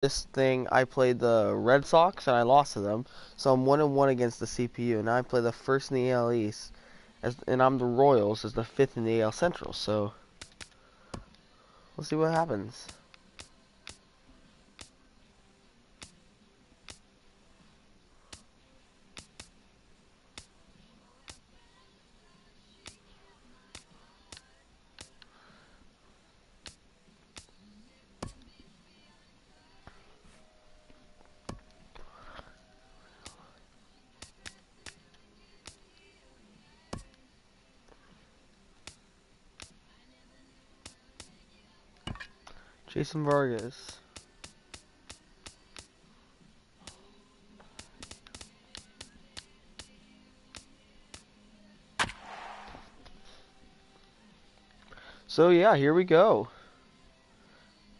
this thing, I played the Red Sox and I lost to them, so I'm 1-1 against the CPU. Now I play the first in the AL East, and I'm the Royals as the fifth in the AL Central. So we'll see what happens. Jason Vargas. So yeah, here we go.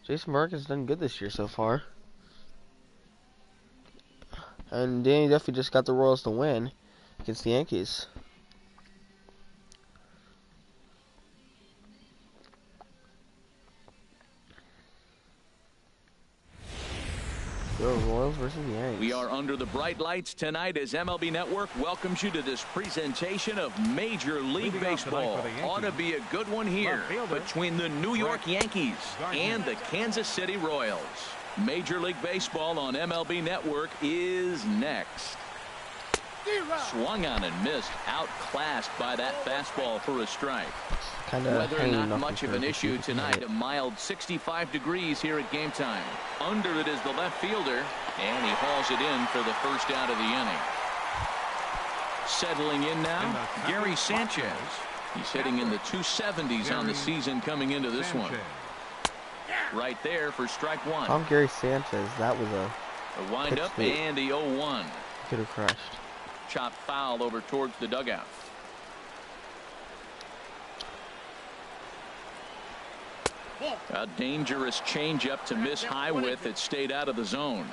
Jason Vargas has done good this year so far. And Danny Duffy just got the Royals to win against the Yankees. Go Royals versus Yankees. We are under the bright lights tonight as MLB Network welcomes you to this presentation of Major League Baseball. Ought to be a good one here between the New York Yankees and the Kansas City Royals. Major League Baseball on MLB Network is next. Swung on and missed, outclassed by that fastball for a strike. Weather not much of an issue tonight. A mild 65 degrees here at game time. Under it is the left fielder, and he hauls it in for the first out of the inning. Settling in now, Gary Sanchez. He's hitting in the 270s on the season coming into this one. Right there for strike one. I'm Gary Sanchez. That was a wind up and the 0-1. Could have crushed. Chop foul over towards the dugout. A dangerous changeup to miss high with. It stayed out of the zone.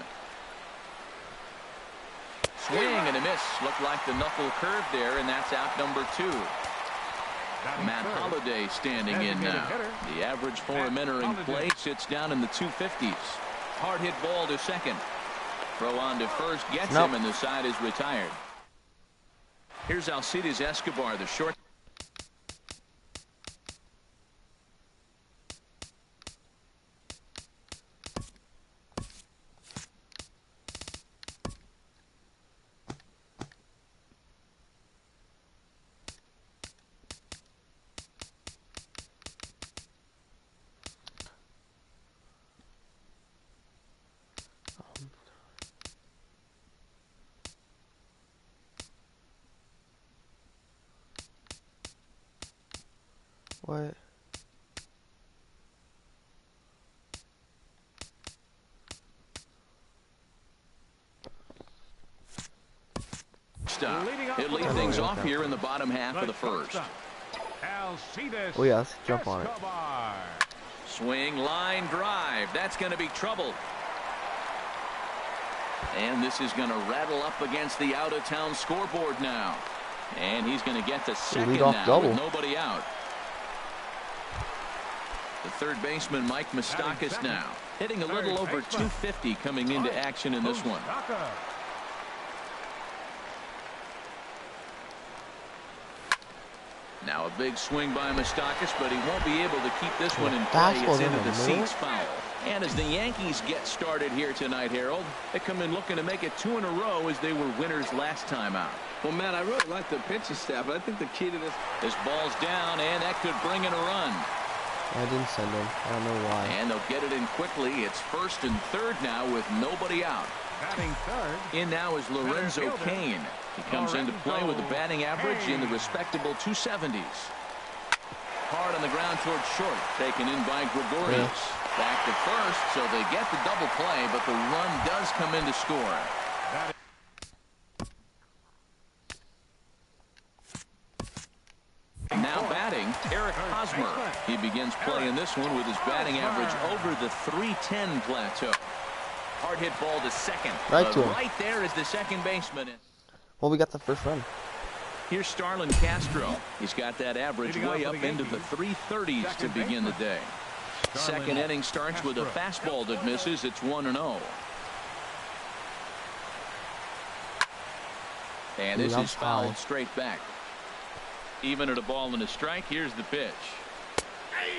Swing and a miss. Looked like the knuckle curve there, and that's out number 2. Matt Holliday standing in now. The average for him entering play sits down in the 250s. Hard hit ball to second. Throw on to first gets him, and the side is retired. Here's Alcides Escobar, the short. What? Stop. He'll lead things off here in the bottom half of the first. Oh yeah, let's jump on it. Swing, line drive. That's going to be trouble. And this is going to rattle up against the out-of-town scoreboard now. And he's going to get to second now with nobody out. The third baseman, Mike Moustakas, now hitting a little over 250 coming into action in this one. Now a big swing by Moustakas, but he won't be able to keep this one in play. It's into the seats foul. And as the Yankees get started here tonight, Harold, they come in looking to make it 2 in a row as they were winners last time out. Well, Matt, I really like the pitching staff, but I think the key to this ball's down, and that could bring in a run. I didn't send him. I don't know why. And they'll get it in quickly. It's first and third now with nobody out. Batting third. In now is Lorenzo Cain. He comes into play with a batting average in the respectable 270s. Hard on the ground towards short. Taken in by Gregorius. Back to first, so they get the double play, but the run does come in to score. Now batting, Eric Hosmer. He begins playing this one with his batting average over the 310 plateau. Hard hit ball to second. Right there is the second baseman. Well, we got the first run. Here's Starlin Castro. He's got that average way up into the 330s to begin the day. Second inning starts with a fastball that misses. It's 1-0. And this is fouled straight back. Even at a ball and a strike, here's the pitch.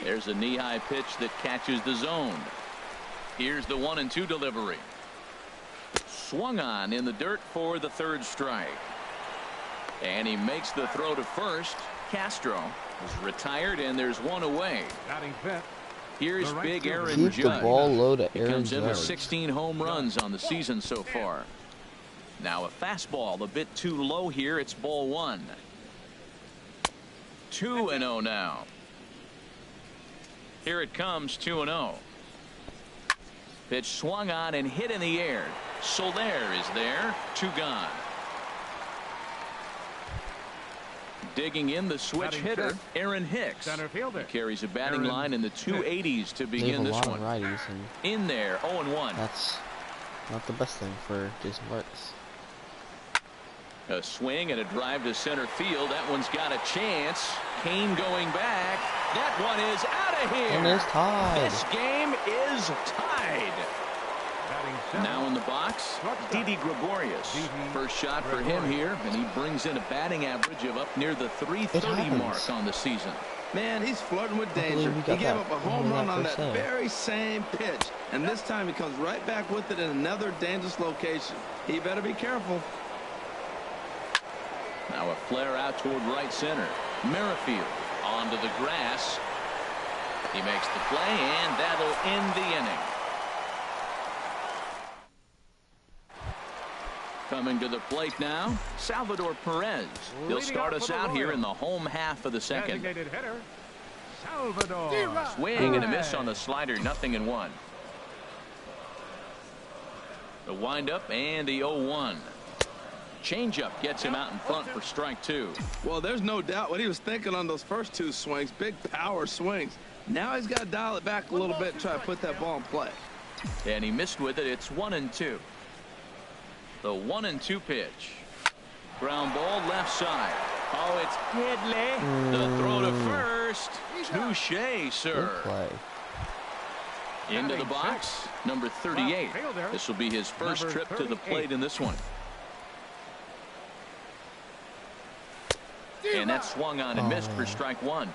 There's a knee-high pitch that catches the zone. Here's the 1-2 delivery. Swung on in the dirt for the third strike. And he makes the throw to first. Castro is retired, and there's one away. Here's big Aaron Judge. Keep the ball low to Aaron Comes in with Judge. 16 home runs on the season so far. Now a fastball a bit too low here. It's ball one. 2-0 now. Here it comes, 2-0. Pitch swung on and hit in the air. Soler is there. 2 gone. Digging in the switch hitter, Aaron Hicks. He carries a batting line in the 280s to begin this one. Righties, and in there, 0-1. that's not the best thing for Jason Vargas. A swing and a drive to center field. That one's got a chance. Kane going back. That one is out of here. And it's tied. This game is tied. Now in the box, Didi Gregorius. First shot for him here, and he brings in a batting average of up near the 330 mark on the season. Man, he's flirting with danger. He gave up a home run on that very same pitch, and this time he comes right back with it in another dangerous location. He better be careful. Now a flare out toward right center. Merrifield onto the grass. He makes the play, and that'll end the inning. Coming to the plate now, Salvador Perez. He'll start us out here in the home half of the second. Swing and a miss on the slider, 0-1. The windup and the 0-1. Changeup gets him out in front for strike 2. Well, there's no doubt what he was thinking on those first 2 swings. Big power swings. Now he's got to dial it back a little bit and try to put that ball in play. And he missed with it. It's 1-2. The 1-2 pitch. Ground ball left side. Oh, it's Headley. The throw to first. Touche, sir. Good play. Into the box, number 38. This will be his first trip to the plate in this one. And that swung on and missed for strike 1.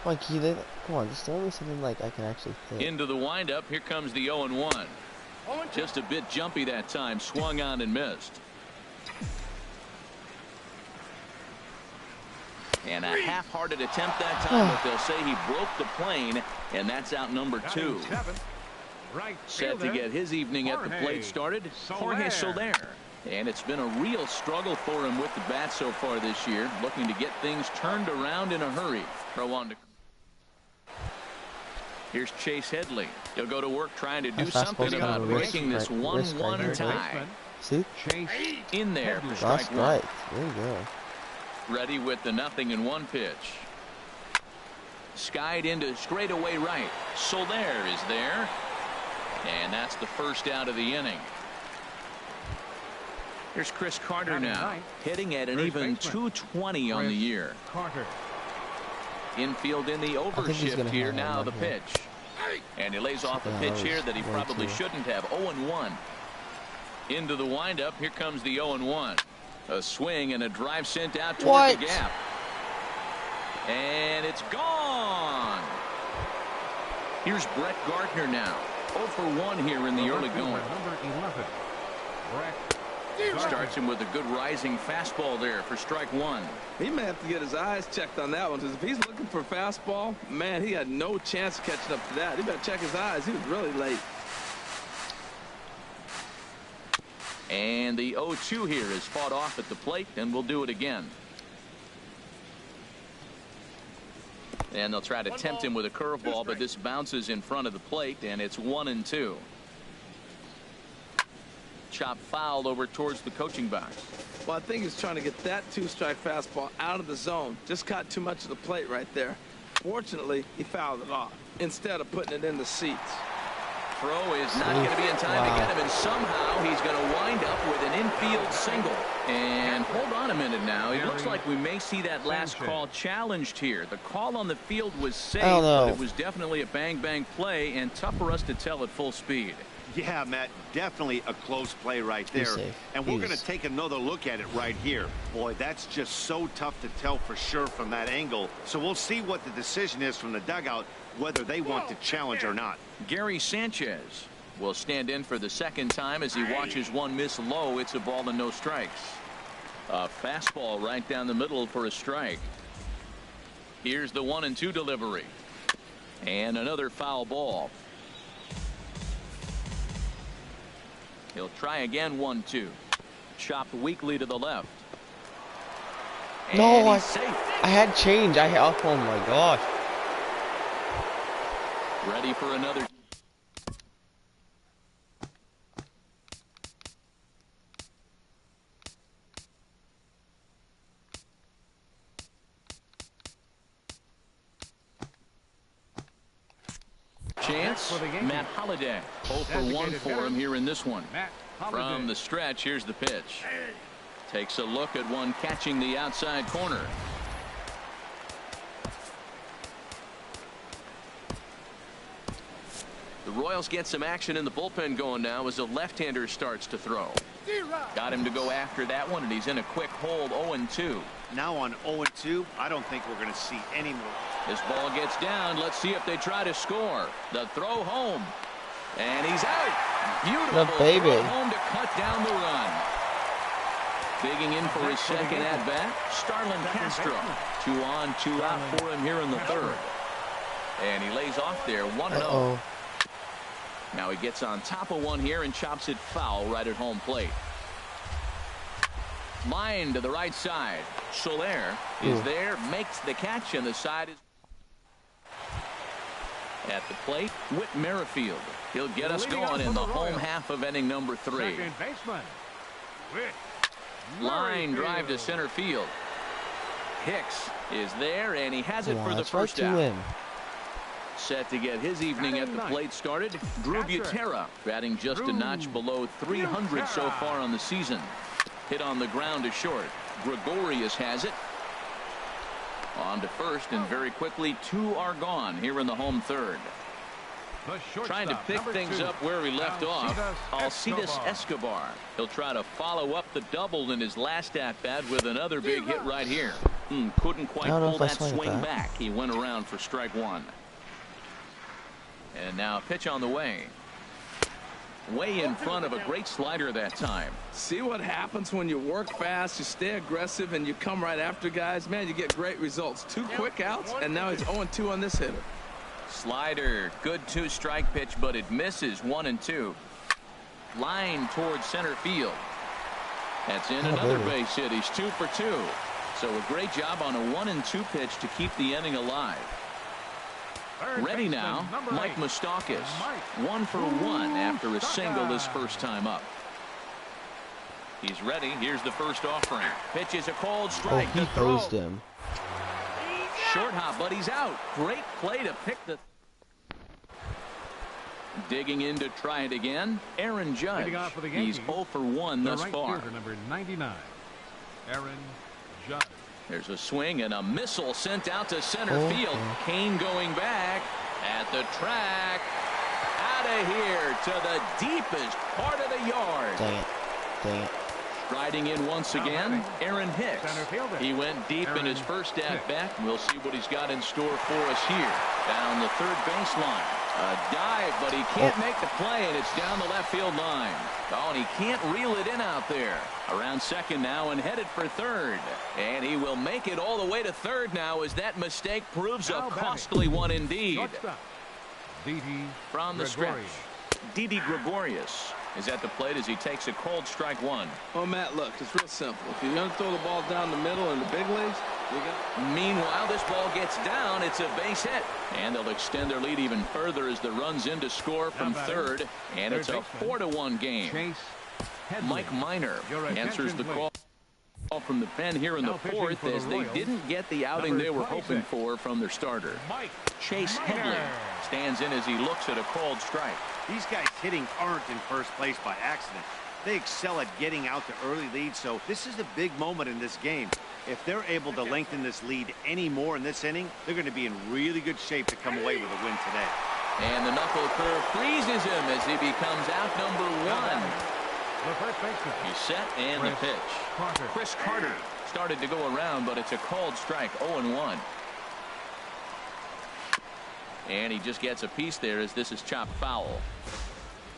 Mikey, come on, just throw me something like I can actually hit. Into the windup, here comes the 0-1. Just a bit jumpy that time, swung on and missed. And a half-hearted attempt that time, but they'll say he broke the plane, and that's out number 2. Set to get his evening at the plate started, Jorge Soler. And it's been a real struggle for him with the bat so far this year, looking to get things turned around in a hurry. Throw on to. Here's Chase Headley. He'll go to work trying to do something about breaking this 1-1 tie. See? In there for strike 1. There you go. Ready with the 0-1 pitch. Skied into straightaway right. Soler is there. And that's the first out of the inning. Here's Chris Carter now, hitting at an even 220 on the year. Infield in the overshift here now, the pitch. And he lays off a pitch here that he probably shouldn't have. 0-1. Into the windup, here comes the 0-1. A swing and a drive sent out toward the gap. And it's gone. Here's Brett Gardner now. 0 for 1 here in the early going. Number 11, Brett. Starts him with a good rising fastball there for strike 1. He may have to get his eyes checked on that one, because if he's looking for a fastball, man, he had no chance of catching up to that. He better check his eyes. He was really late. And the 0-2 here is fought off at the plate, and we'll do it again. And they'll try to tempt him with a curveball, but this bounces in front of the plate, and it's 1-2. Chop fouled over towards the coaching box. Well, I think he's trying to get that 2-strike fastball out of the zone. Just caught too much of the plate right there. Fortunately, he fouled it off instead of putting it in the seats. throw is not going to be in time to get him, and somehow he's going to wind up with an infield single. And hold on a minute now. It looks like we may see that last call challenged here. The call on the field was safe, but it was definitely a bang-bang play and tough for us to tell at full speed. Yeah, Matt, definitely a close play right there. And we're going to take another look at it right here. Boy, that's just so tough to tell for sure from that angle. So we'll see what the decision is from the dugout, whether they want to challenge or not. Gary Sanchez will stand in for the second time as he watches one miss low. It's a ball and no strikes. A fastball right down the middle for a strike. Here's the 1-2 delivery. And another foul ball. He'll try again. 1-2. Chopped weakly to the left. No, I had change. Oh my gosh. Ready for another. Chance. Matt Holliday. 0 for 1 for him here in this one. From the stretch, here's the pitch. Takes a look at one catching the outside corner. The Royals get some action in the bullpen going now as a left-hander starts to throw. Got him to go after that one, and he's in a quick hold. 0-2. Now on 0-2, I don't think we're going to see any more. This ball gets down. Let's see if they try to score. The throw home. And he's out. Beautiful throw home to cut down the run. Digging in for his second at-bat, Starlin Castro. 2 on, 2 out for him here in the third. And he lays off there, 1-0. Now he gets on top of one here and chops it foul right at home plate. Line to the right side. Soler is there, makes the catch, and the side is at the plate. Whit Merrifield. He'll get us going in the home half of inning number 3. Line drive to center field. Hicks is there, and he has it for the first out. Set to get his evening at the plate started. Drew Butera batting just a notch below 300 so far on the season. Hit on the ground to short. Gregorius has it. On to first, and very quickly 2 are gone here in the home third. Trying to pick things up where he left off, Alcides Escobar. He'll try to follow up the double in his last at-bat with another big hit right here. Couldn't quite pull that swing back. He went around for strike 1. And now a pitch on the way. Way in front of a great slider that time. See what happens when you work fast, you stay aggressive, and you come right after guys. Man, you get great results. 2 quick outs, and now he's 0-2 on this hitter. Slider, good 2-strike pitch, but it misses. 1-2. Line towards center field. That's in another base hit. He's 2 for 2. So a great job on a 1-2 pitch to keep the inning alive. Ready now, Mike Moustakas. 1 for 1 after a single his first time up. He's ready. Here's the first offering. Pitch is a cold strike. He posed him. Short hop, but he's out. Great play to pick the. Digging in to try it again. Aaron Judge. He's 0 for 1 thus far. Number 99, Aaron Judge. There's a swing and a missile sent out to center field. Kane going back at the track. Out of here to the deepest part of the yard. Dang it. Dang it. Striding in once again, Aaron Hicks. He went deep in his first at-bat. We'll see what he's got in store for us here. Down the third baseline. A dive, but he can't make the play, and it's down the left field line. Oh, and he can't reel it in out there. Around second now and headed for third. And he will make it all the way to third now as that mistake proves a costly one indeed. From the stretch, Didi Gregorius is at the plate as he takes a cold strike 1. Oh, Matt, look, it's real simple. If you're going to throw the ball down the middle in the big leagues, meanwhile, this ball gets down. It's a base hit. And they'll extend their lead even further as the run's in to score from third. And it's a 4-1 game. Mike Minor answers the call. From the pen here in the fourth, as they didn't get the outing they were hoping for from their starter. Chase Headley stands in as he looks at a called strike. These guys hitting aren't in first place by accident. They excel at getting out to early leads, so this is a big moment in this game. If they're able to lengthen this lead any more in this inning, they're going to be in really good shape to come away with a win today. And the knuckle curve freezes him as he becomes out number one. He's set and the pitch. Chris Carter started to go around, but it's a called strike, 0-1. And he just gets a piece there as this is chopped foul.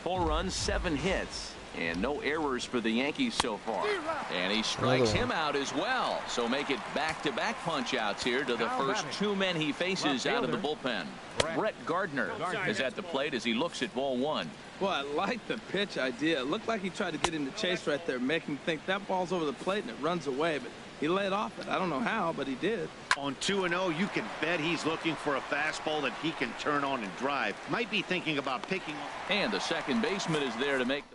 4 runs, 7 hits, and no errors for the Yankees so far. And he strikes him out as well. So make it back-to-back punch-outs here to the first 2 men he faces out of the bullpen. Brett Gardner is at the plate as he looks at ball 1. Well, I like the pitch idea. It looked like he tried to get him to chase right there, make him think that ball's over the plate and it runs away, but he laid off it. I don't know how, but he did. On 2-0, you can bet he's looking for a fastball that he can turn on and drive. Might be thinking about picking up. And the second baseman is there to make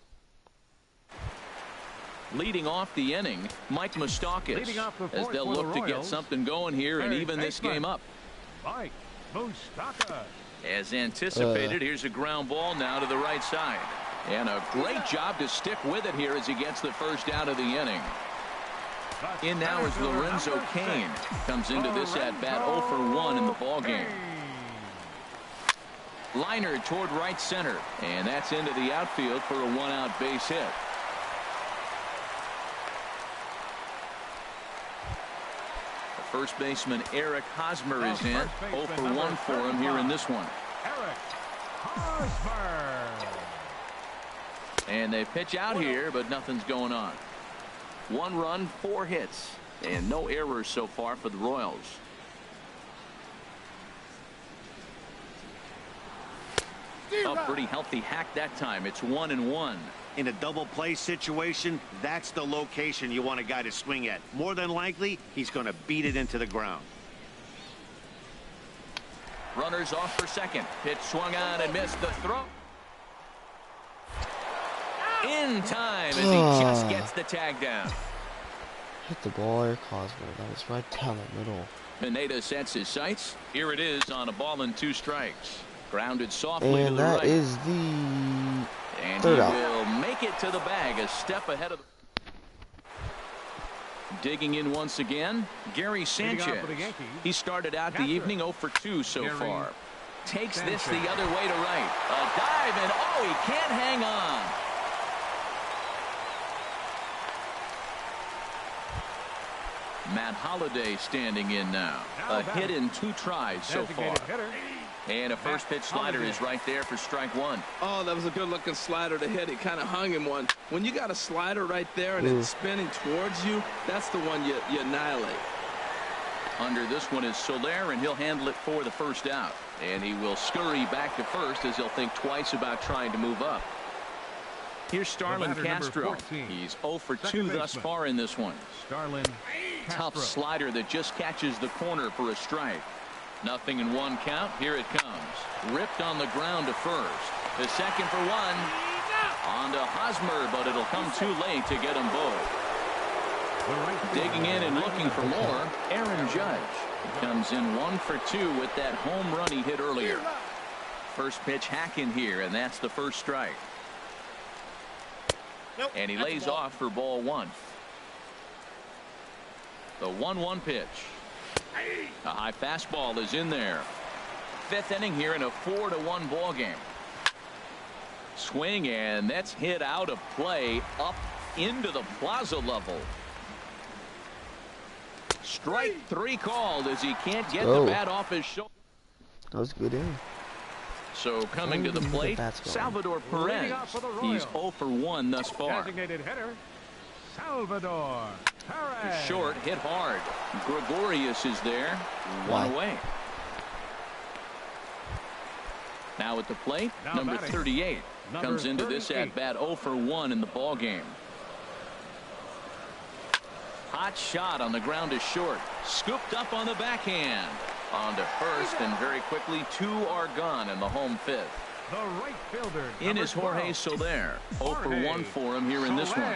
the leading off the inning, Mike Moustakas, as they'll look to get something going here and even this game up. Mike Moustakas. As anticipated, here's a ground ball now to the right side. And a great job to stick with it here as he gets the first out of the inning. In now is Lorenzo Cain. Comes into this at-bat 0 for 1 in the ballgame. Liner toward right center. And that's into the outfield for a 1-out base hit. First baseman Eric Hosmer is in. 0 for 1 for him here in this one. Eric Hosmer. And they pitch out here, but nothing's going on. 1 run, 4 hits, and no errors so far for the Royals. A pretty healthy hack that time. It's 1-1. In a double play situation, that's the location you want a guy to swing at. More than likely, he's going to beat it into the ground. Runners off for second. Pitch swung on and missed the throw. In time as he just gets the tag down. Hit the ball, Eric Hosmer. That was right down the middle. Pineda sets his sights. Here it is on a ball and 2 strikes. Grounded softly to the right. And that is the and third out. He will make it to the bag, a step ahead of the... Digging in once again, Gary Sanchez. He started out the evening 0 for 2 so far. Takes this the other way to right. A dive, and oh, he can't hang on. Matt Holliday standing in now. A hit in 2 tries so far. And a first pitch slider is right there for strike 1. Oh, that was a good-looking slider to hit. He kind of hung him one. When you got a slider right there and it's spinning towards you, that's the one you annihilate. Under this one is Soler, and he'll handle it for the first out. And he will scurry back to first as he'll think twice about trying to move up. Here's Starlin Castro. He's 0 for 2 thus far in this one. Tough slider that just catches the corner for a strike. Nothing in 1 count. Here it comes. Ripped on the ground to first. The second for 1. On to Hosmer, but it'll come too late to get them both. Digging in and looking for more, Aaron Judge. He comes in 1 for 2 with that home run he hit earlier. First pitch hack in here, and that's the first strike. And he lays off for ball 1. The 1-1 pitch. A high fastball is in there. 5th inning here in a 4-1 ball game. Swing, and that's hit out of play up into the plaza level. Strike 3 called as he can't get the bat off his shoulder. That was a good inning. So coming to the plate, Salvador Perez. He's 0 for 1 thus far. Designated hitter, Salvador Perez. Short, hit hard. Gregorius is there. 1 away. Now at the plate, number 38 comes into this at bat 0 for 1 in the ball game. Hot shot on the ground is short. Scooped up on the backhand. On to first, and very quickly 2 are gone in the home 5th. The right fielder. In is Jorge Soler. 0 for 1 for him here in this one.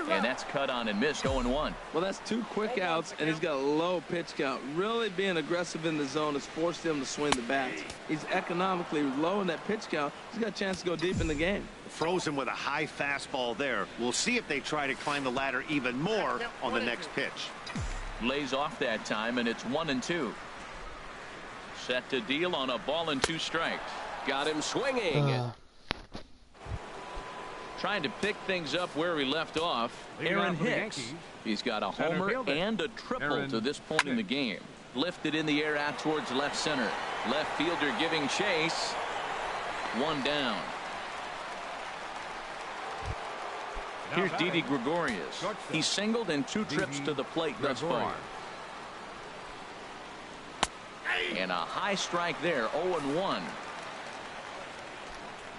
And that's cut on and missed. 0-1. Well, that's 2 quick outs, and he's got a low pitch count. Really being aggressive in the zone has forced him to swing the bats. He's economically low in that pitch count. He's got a chance to go deep in the game. Frozen with a high fastball there. We'll see if they try to climb the ladder even more on the next pitch. Lays off that time, and it's 1-2. Set to deal on a ball and 2 strikes. Got him swinging. Trying to pick things up where he left off. Aaron Hicks. He's got a homer and a triple to this point in the game. Lifted in the air out towards left center. Left fielder giving chase. 1 down. Here's Didi Gregorius. He's singled in 2 trips to the plate thus far. And a high strike there. 0-1.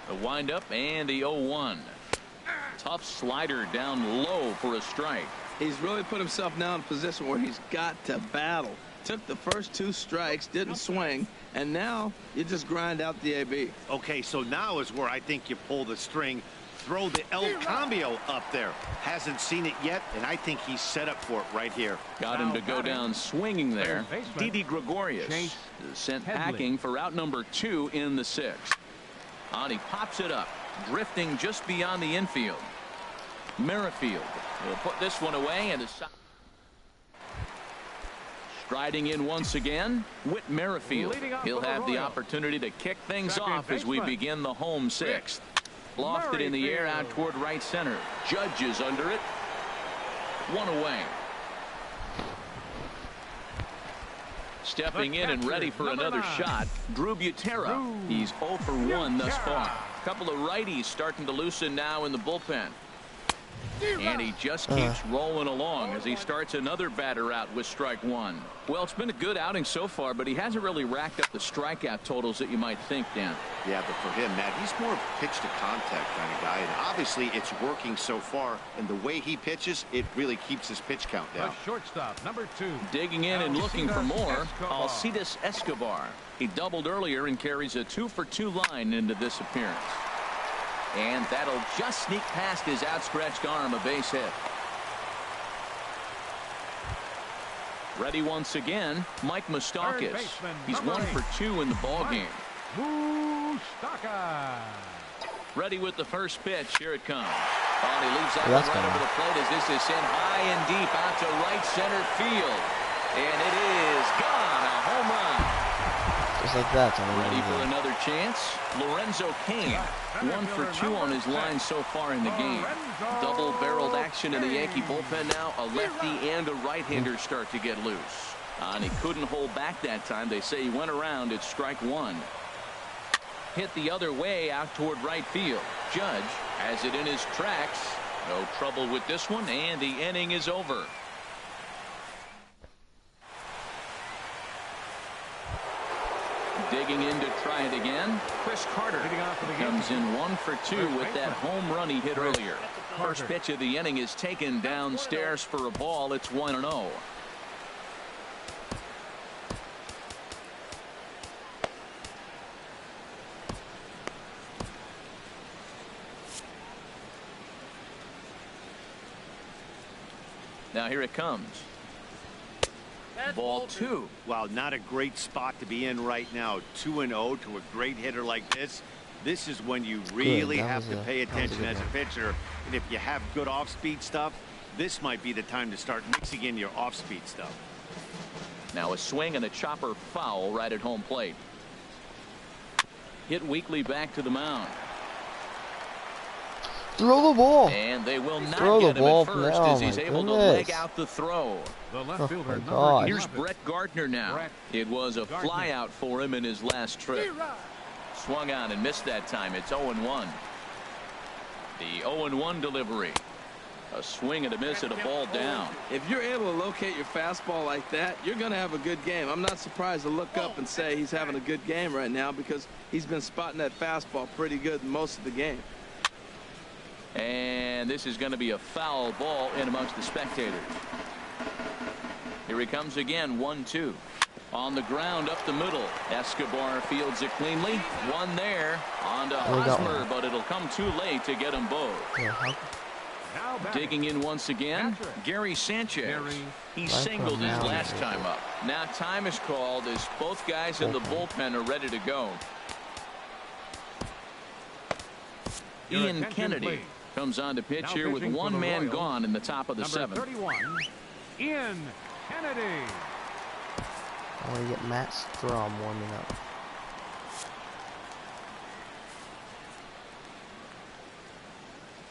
The windup and the 0-1. Tough slider down low for a strike. He's really put himself now in a position where he's got to battle. Took the first 2 strikes, didn't swing, and now you just grind out the AB. Okay, so now is where I think you pull the string. Throw the El Cambio up there. Hasn't seen it yet, and I think he's set up for it right here. Got him to go down swinging there. Didi Gregorius sent packing for out number 2 in the 6th. And he pops it up, drifting just beyond the infield. Merrifield will put this one away, and striding in once again, Whit Merrifield. He'll have the opportunity to kick things off as we begin the home 6th. Lofted in the air out toward right center. Judge is under it. 1 away. Stepping in and ready for another shot, Drew Butera. He's 0 for 1 thus far. A couple of righties starting to loosen now in the bullpen. And he just keeps rolling along as he starts another batter out with strike 1. Well, it's been a good outing so far, but he hasn't really racked up the strikeout totals that you might think, Dan. Yeah, but for him, Matt, he's more pitch to contact kind of guy, and obviously it's working so far, and the way he pitches, it really keeps his pitch count down. The shortstop, number 2. Digging in and looking for more, Alcides Escobar. He doubled earlier and carries a 2 for 2 line into this appearance. And that'll just sneak past his outstretched arm, a base hit. Ready once again, Mike Moustakas. He's 1 for 2 in the ballgame. Moustakas. Ready with the first pitch. Here it comes. Oh, he leaves that one right over the plate as this is sent high and deep out to right center field. And it is gone. A home run. Just like that. Ready for another chance. Lorenzo Cain. 1 for 2 on his line so far in the game. Double-barreled action in the Yankee bullpen now. A lefty and a right-hander start to get loose. And he couldn't hold back that time. They say he went around at strike 1. Hit the other way out toward right field. Judge has it in his tracks. No trouble with this one, and the inning is over. Digging in to try it again. Chris Carter comes in 1 for 2 with that home run he hit earlier. First pitch of the inning is taken downstairs for a ball. It's 1-0. Now here it comes. Ball 2. Wow, not a great spot to be in right now. 2-0 to a great hitter like this. This is when you really have to pay attention as a pitcher. And if you have good off-speed stuff, this might be the time to start mixing in your off-speed stuff. Now a swing and a chopper foul right at home plate. Hit weakly back to the mound. Throw the ball. And they will not get him at first as he's able to leg out the throw. Here's Brett Gardner now. It was a fly out for him in his last trip. Swung on and missed that time. It's 0-1. The 0-1 delivery. A swing and a miss and a ball down. If you're able to locate your fastball like that, you're going to have a good game. I'm not surprised to look up and say he's having a good game right now because he's been spotting that fastball pretty good most of the game. And this is going to be a foul ball in amongst the spectators. Here he comes again. 1-2 on the ground up the middle. Escobar fields it cleanly. One there on to Hosmer, but it'll come too late to get them both. Digging in once again, Gary Sanchez. He singled his last time up. Now time is called as both guys in the bullpen are ready to go. Ian Kennedy comes on to pitch here with one man gone in the top of the seventh. 31, Ian Kennedy. I want to get Matt Strom warming up.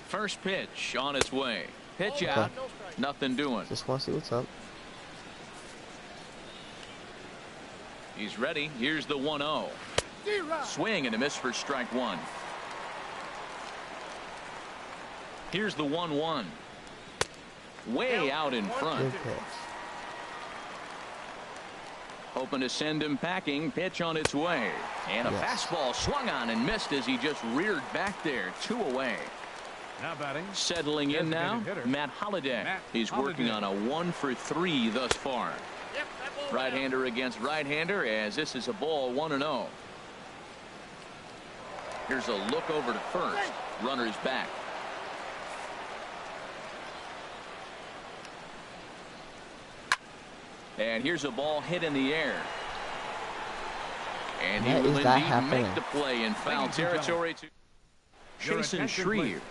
First pitch on its way. Pitch out. Nothing doing. Just want to see what's up. He's ready. Here's the 1-0. Swing and a miss for strike one. Here's the 1-1. Way out in front. Good pitch. Hoping to send him packing. Pitch on its way. And a fastball swung on and missed as he just reared back there. 2 away. Now batting. Settling in now, Matt Holliday. He's working on a 1-for-3 thus far. Right-hander against right-hander as this is a ball 1-0. Here's a look over to first. Runner's back. And here's a ball hit in the air. And he will indeed make the play in foul territory. Jason Shreve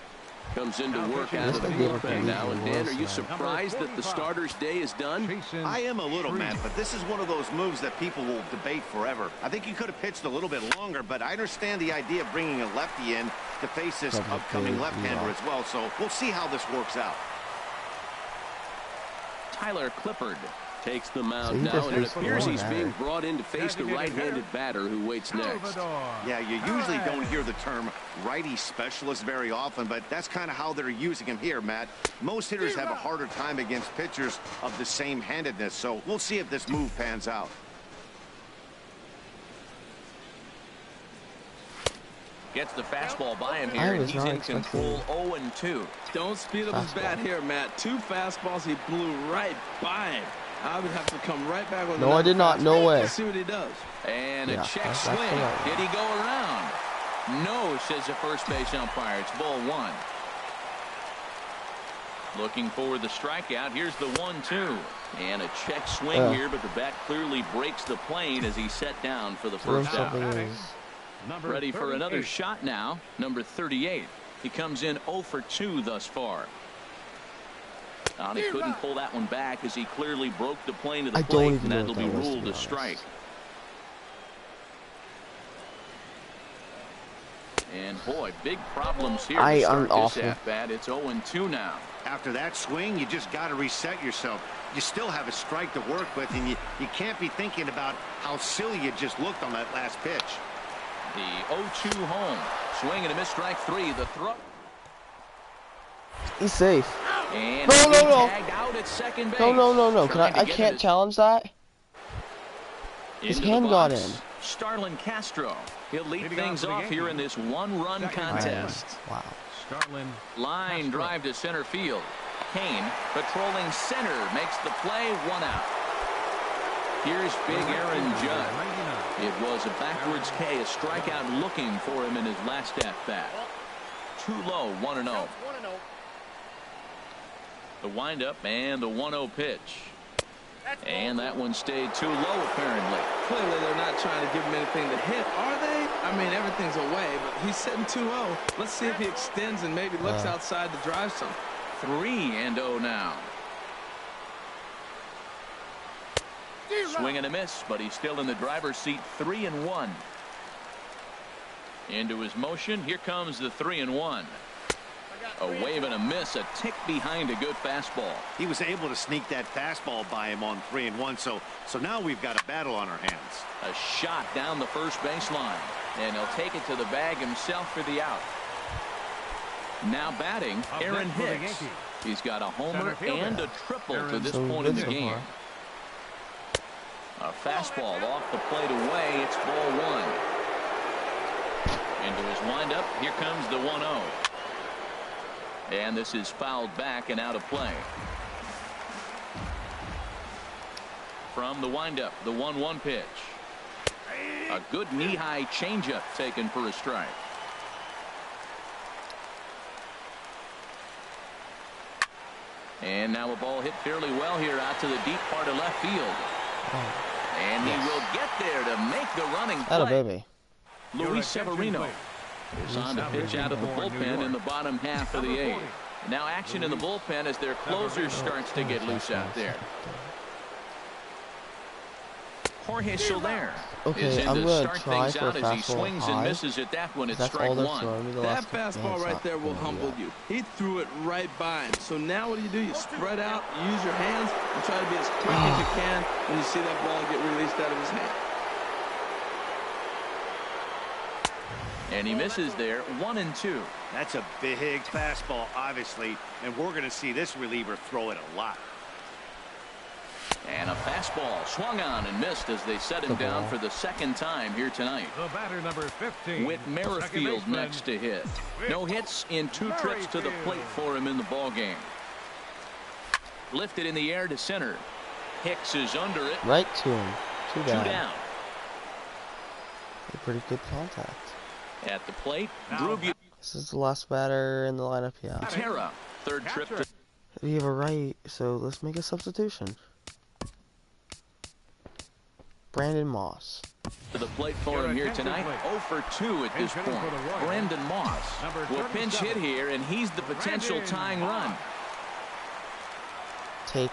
comes into work out of the bullpen now. And Dan, are you surprised that the starter's day is done? I am a little, Matt, but this is one of those moves that people will debate forever. I think he could have pitched a little bit longer, but I understand the idea of bringing a lefty in to face this upcoming left-hander as well. So we'll see how this works out. Tyler Clippard takes the mound now, and it appears he's being brought in to face the right-handed batter who waits next. Yeah, you usually don't hear the term righty specialist very often, but that's kind of how they're using him here, Matt. Most hitters have a harder time against pitchers of the same handedness, so we'll see if this move pans out. Gets the fastball by him here, and he's in control. 0-2. Don't speed up his bat here, Matt. 2 fastballs he blew right by him. I would have to come right back with No, I did not. No way. Let's see what he does. And a check swing. Did he go around? No, says the first base umpire. It's ball 1. Looking for the strikeout. Here's the 1-2. And a check swing here, but the bat clearly breaks the plane as he's set down for the first out. Ready for another shot now. Number 38. He comes in 0-for-2 thus far. He couldn't pull that one back as he clearly broke the plane of the plate, and that'll be ruled a strike. And boy, big problems here to start this at-bat. It's 0-2 now. After that swing, you just got to reset yourself. You still have a strike to work with, and you can't be thinking about how silly you just looked on that last pitch. The 0-2 home. Swing and a miss, strike 3. The throw. He's safe. And no. tagged out at second base. No. I can't challenge that. His hand got in. Starlin Castro. He'll lead things off here in this 1-run contest. Wow. Line drive to center field. Kane patrolling center makes the play. 1 out. Here's big Aaron Judd. It was a backwards K, a strikeout looking for him in his last at-bat. Too low, 1-0. The windup and the 1-0 pitch. And that one stayed too low, apparently. Clearly, they're not trying to give him anything to hit, are they? I mean, everything's away, but he's sitting 2-0. Let's see if he extends and maybe looks outside to drive some. 3-0 now. Swing and a miss, but he's still in the driver's seat. 3-1. Into his motion. Here comes the 3-1. A wave and a miss, a tick behind a good fastball. He was able to sneak that fastball by him on 3-1, so now we've got a battle on our hands. A shot down the first baseline, and he'll take it to the bag himself for the out. Now batting, Aaron Hicks. He's got a homer and a triple to this point in the game. A fastball off the plate away. It's ball 1. Into his windup. Here comes the 1-0. And this is fouled back and out of play. From the windup, the 1-1 pitch. A good knee-high changeup taken for a strike. And now a ball hit fairly well here out to the deep part of left field. And he will get there to make the running play. Baby. Luis Severino is on to pitch out of the bullpen in the bottom half of the eighth. Now action in the bullpen as their closer starts to get loose out there. Jorge Soler is in to start things out as he swings and misses at that one at strike one. That fastball right there will humble you. He threw it right by him. So now what do? You spread out, you use your hands, and try to be as quick as you can when you see that ball get released out of his hand. And he misses there, 1-2. That's a big fastball, obviously, and we're going to see this reliever throw it a lot. And a fastball swung on and missed as they set him down for the second time here tonight. The batter, number 15. Whit Merrifield next to hit. No hits in 2 trips to the plate for him in the ballgame. Lifted in the air to center. Hicks is under it. Right to him. Two down. A pretty good contact. At the plate, Drew. This is the last batter in the lineup, yeah. Terra, third trip to... We have a right, so let's make a substitution. Brandon Moss. To the plate for him here tonight, 0 for 2 at this point. Brandon Moss will pinch hit here, and he's the potential tying run. Take.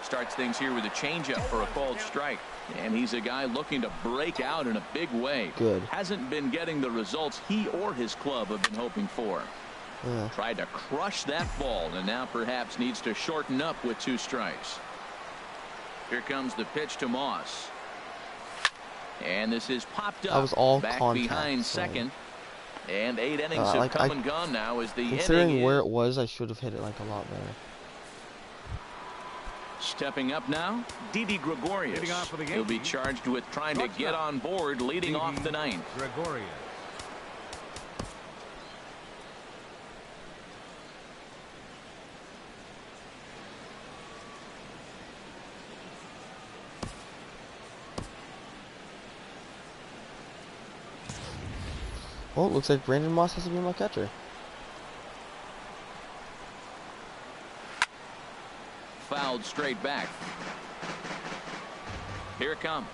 Starts things here with a changeup for a called strike. And he's a guy looking to break out in a big way. Good. Hasn't been getting the results he or his club have been hoping for. Tried to crush that ball, and now perhaps needs to shorten up with 2 strikes. Here comes the pitch to Moss. And this is popped up. That was all back contact, behind second. And 8 innings have come and gone now as the considering where it was, I should have hit it like a lot better. Stepping up now, Didi Gregorius. He'll be charged with trying to get on board leading off the ninth. Gregorius. Well, it looks like Brandon Moss has to be my catcher. Fouled straight back. Here it comes.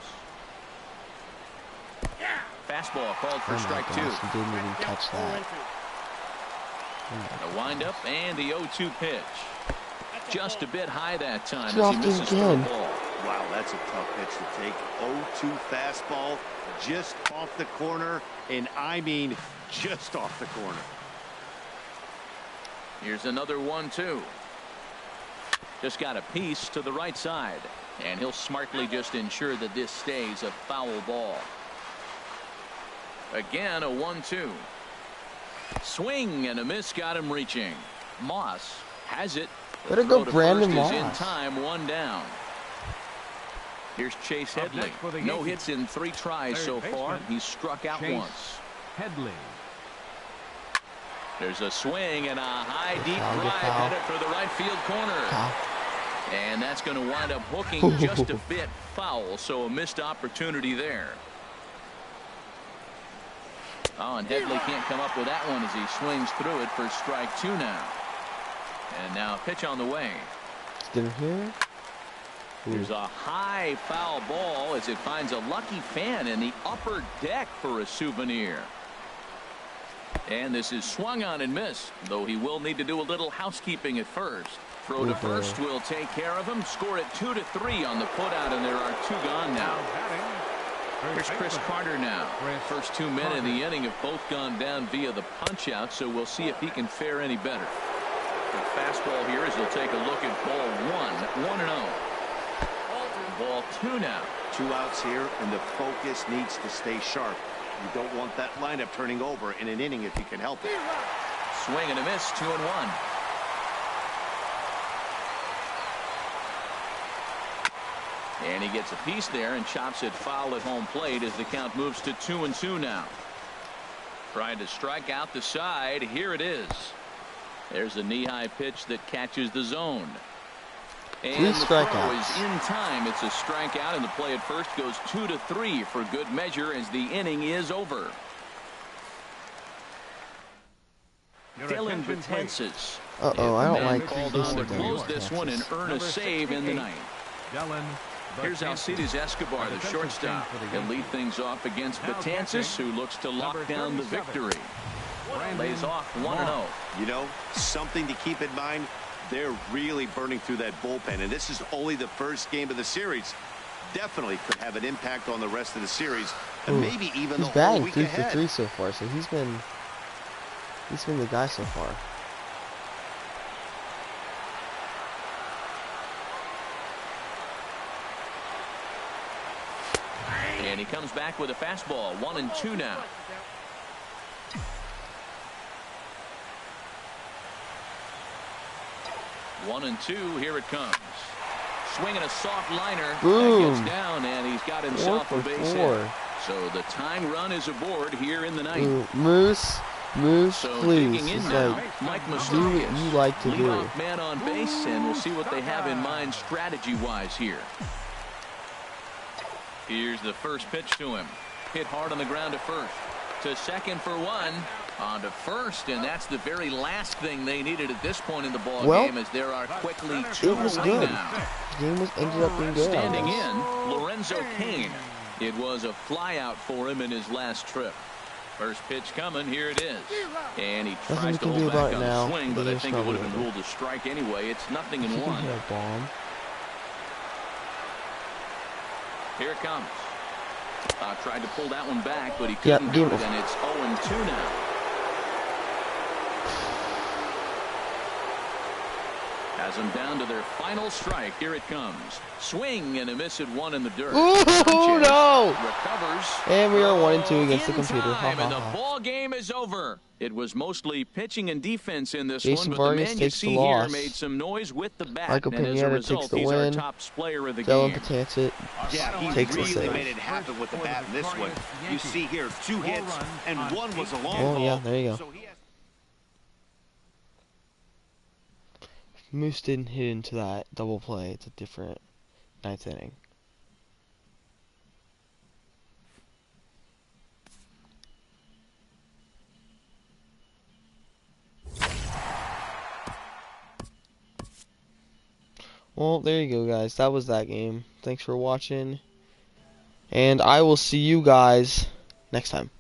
Fastball called for strike 2. He didn't even touch that. A windup and the 0-2 pitch. Just a bit high that time Dropped as he misses the ball. Wow, that's a tough pitch to take. 0-2 fastball just off the corner, and I mean just off the corner. Here's another 1-2. Just got a piece to the right side, and he'll smartly just ensure that this stays a foul ball. Again, a 1-2. Swing and a miss got him reaching. Moss has it. Way to go, Brandon Moss. In time, 1 down. Here's Chase Headley. No hits in 3 tries so far. He's struck out once. Headley. There's a swing and a high deep drive headed for the right field corner. And that's going to wind up hooking just a bit foul, so a missed opportunity there. Oh, and Headley can't come up with that one as he swings through it for strike 2 now. And now a pitch on the way. Get here. There's a high foul ball as it finds a lucky fan in the upper deck for a souvenir. And this is swung on and missed, though he will need to do a little housekeeping at first. Throw to first will take care of him. Score it 2-3 on the putout, and there are 2 gone now. Here's Chris Carter now. First 2 men in the inning have both gone down via the punch out, so we'll see if he can fare any better. The fastball here as he'll take a look at ball 1, 1-0. Ball 2 now. 2 outs here, and the focus needs to stay sharp. You don't want that lineup turning over in an inning if you can help it. Swing and a miss, 2-1. And he gets a piece there and chops it foul at home plate as the count moves to 2-2 now. Trying to strike out the side. Here it is. There's a knee-high pitch that catches the zone. And the throw is in time. It's a strikeout, and the play at first goes 2-3 for good measure as the inning is over. Dylan Betances. Uh-oh, I don't like called on to close this one and earn a save in the ninth. Here's Alcides Escobar, the shortstop. He'll lead things off against Betances, who looks to lock down the victory. Lays off 1-0. You know, something to keep in mind, they're really burning through that bullpen, and this is only the first game of the series. Definitely could have an impact on the rest of the series, and maybe even the whole week ahead. He's batting 3 for 3 so far, so he's been the guy so far. And he comes back with a fastball. 1-2 now. One and two, here it comes. Swinging a soft liner. Boom. That gets down, and he's got himself a base hit. So the tying run is aboard here in the ninth. Moose, so please. In it's now, like, Mike do what you like to do. Leadoff man on base, and we'll see what they have in mind strategy-wise here. Here's the first pitch to him. Hit hard on the ground to first. To second for one. On to first, and that's the very last thing they needed at this point in the ball game, as there are quickly 2 it was away good. now. The game ended up being good. Standing in, Lorenzo Cain. It was a flyout for him in his last trip. First pitch coming, here it is. And he tries to hold back on the swing, but I think it would have been ruled a strike anyway. It's 0-1. Here it comes. Tried to pull that one back, but he couldn't do it, and it's 0-2 now. Has them down to their final strike. Here it comes. Swing and a miss at one in the dirt. Ooh, no! Recovers. And we are 1-2 against the computer. And the ball game is over. It was mostly pitching and defense in this Jason one, but Vargas the man you takes see the loss. here made some noise with the bat. Michael and as a Pineda result, takes the he's win. our top player of the Dylan game. Betances Takes the really save. made it happen with the bat in this one. You see here 2 hits, and one was a long ball. Oh, yeah, there you go. So he has Moose didn't hit into that double play. It's a different 9th inning. Well, there you go, guys. That was that game. Thanks for watching. And I will see you guys next time.